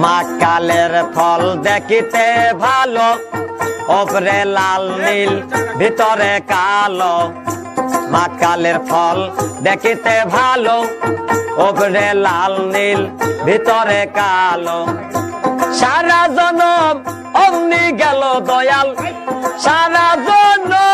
মাকালের ফল দেখিতে ভালো, ওপরে লাল নীল ভিতরে কালো। মাকালের ফল দেখিতে ভালো, ওপরে লাল নীল ভিতরে কালো। সারা জনম অমনি গেল দয়াল, সারা জনম